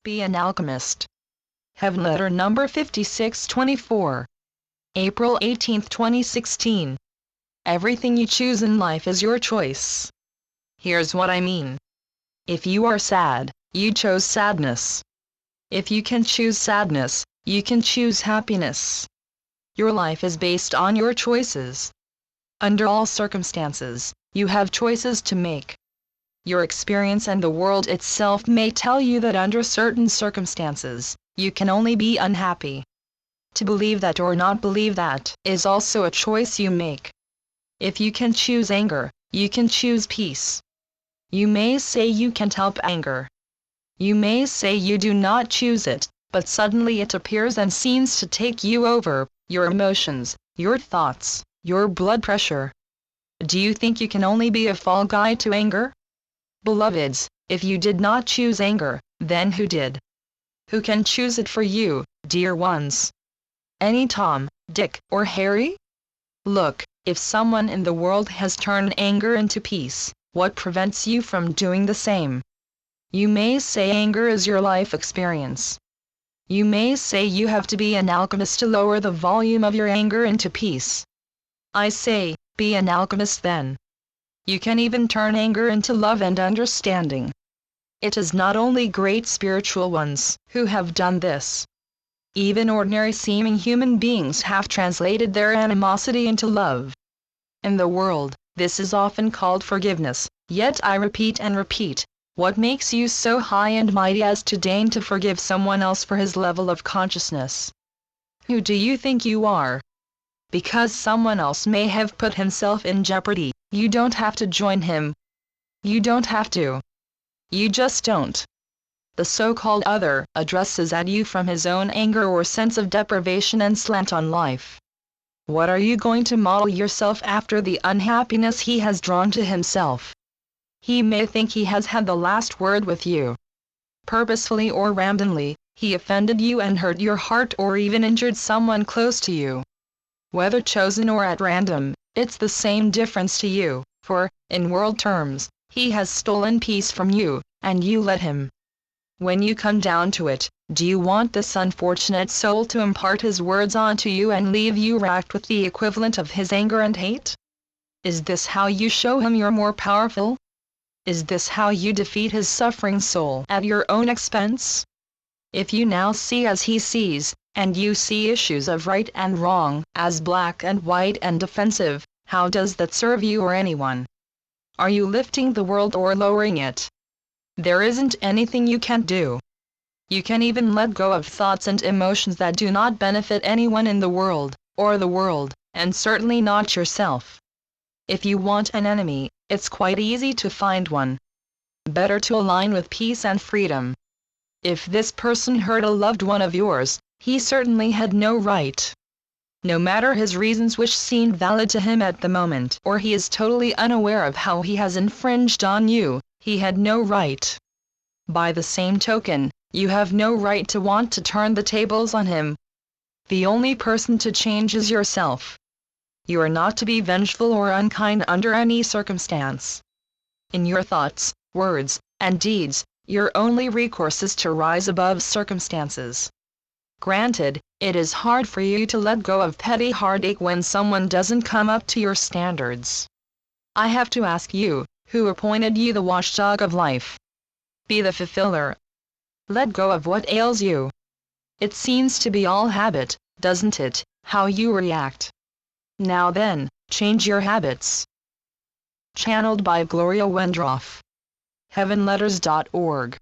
Be an alchemist. Heavenletter number 5624. April 18, 2016. Everything you choose in life is your choice. Here's what I mean. If you are sad, you chose sadness. If you can choose sadness, you can choose happiness. Your life is based on your choices. Under all circumstances, you have choices to make. Your experience and the world itself may tell you that under certain circumstances, you can only be unhappy. To believe that or not believe that is also a choice you make. If you can choose anger, you can choose peace. You may say you can't help anger. You may say you do not choose it, but suddenly it appears and seems to take you over, your emotions, your thoughts, your blood pressure. Do you think you can only be a fall guy to anger? Beloveds, if you did not choose anger, then who did? Who can choose it for you, dear ones? Any Tom, Dick, or Harry? Look, if someone in the world has turned anger into peace, what prevents you from doing the same? You may say anger is your life experience. You may say you have to be an alchemist to lower the volume of your anger into peace. I say, be an alchemist then. You can even turn anger into love and understanding. It is not only great spiritual ones who have done this. Even ordinary seeming human beings have translated their animosity into love. In the world, this is often called forgiveness, yet I repeat and repeat, what makes you so high and mighty as to deign to forgive someone else for his level of consciousness? Who do you think you are? Because someone else may have put himself in jeopardy, you don't have to join him. You don't have to. You just don't. The so-called other addresses at you from his own anger or sense of deprivation and slant on life. What are you going to model yourself after the unhappiness he has drawn to himself? He may think he has had the last word with you. Purposefully or randomly, he offended you and hurt your heart or even injured someone close to you. Whether chosen or at random, it's the same difference to you, for, in world terms, he has stolen peace from you, and you let him. When you come down to it, do you want this unfortunate soul to impart his words onto you and leave you racked with the equivalent of his anger and hate? Is this how you show him you're more powerful? Is this how you defeat his suffering soul at your own expense? If you now see as he sees, and you see issues of right and wrong as black and white and defensive, how does that serve you or anyone? Are you lifting the world or lowering it? There isn't anything you can't do. You can even let go of thoughts and emotions that do not benefit anyone in the world, or the world, and certainly not yourself. If you want an enemy, it's quite easy to find one. Better to align with peace and freedom. If this person hurt a loved one of yours, he certainly had no right. No matter his reasons which seem valid to him at the moment, or he is totally unaware of how he has infringed on you, he had no right. By the same token, you have no right to want to turn the tables on him. The only person to change is yourself. You are not to be vengeful or unkind under any circumstance. In your thoughts, words, and deeds, your only recourse is to rise above circumstances. Granted, it is hard for you to let go of petty heartache when someone doesn't come up to your standards. I have to ask you, who appointed you the watchdog of life? Be the fulfiller. Let go of what ails you. It seems to be all habit, doesn't it, how you react? Now then, change your habits. Channeled by Gloria Wendroff. Heavenletters.org